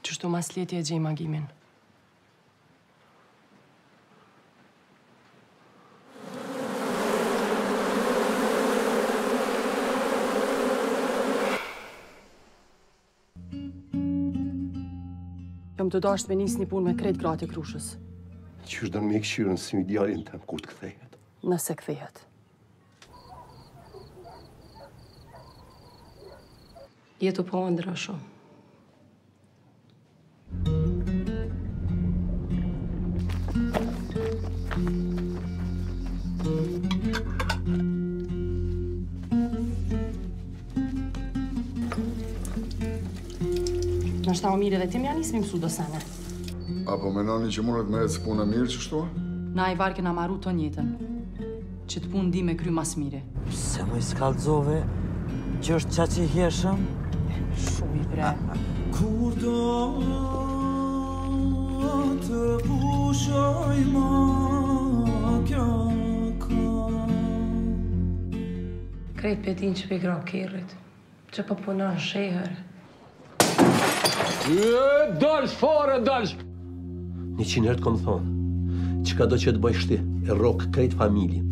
Qështu mas leti e gjej magimin. Jam të dashtë me nisë një punë me krejt gratë e Krushës. Qysh do me këshirën si idealin tëm kur të kthehet? Nëse kthehet. Jetu po ëndra shumë. Nështë ta o mire dhe tim janë nisë mi mësu do sene. Apo menoni që mundet me ecë punë mirë që shtua? Na i varë kena marru të njëtën, që të punë di me kry mas mire. Se më i skallëzove, që është qa që i hjeshëm? Shumë i bre. Kur do të pushoj ma kjo Krejt petin që pe gra kerrit, që po punon shehër. Dalsh, fare, dalsh! 100 herë të kom thonë, qka do që të bëjsh ti, e rokë krejt familjen.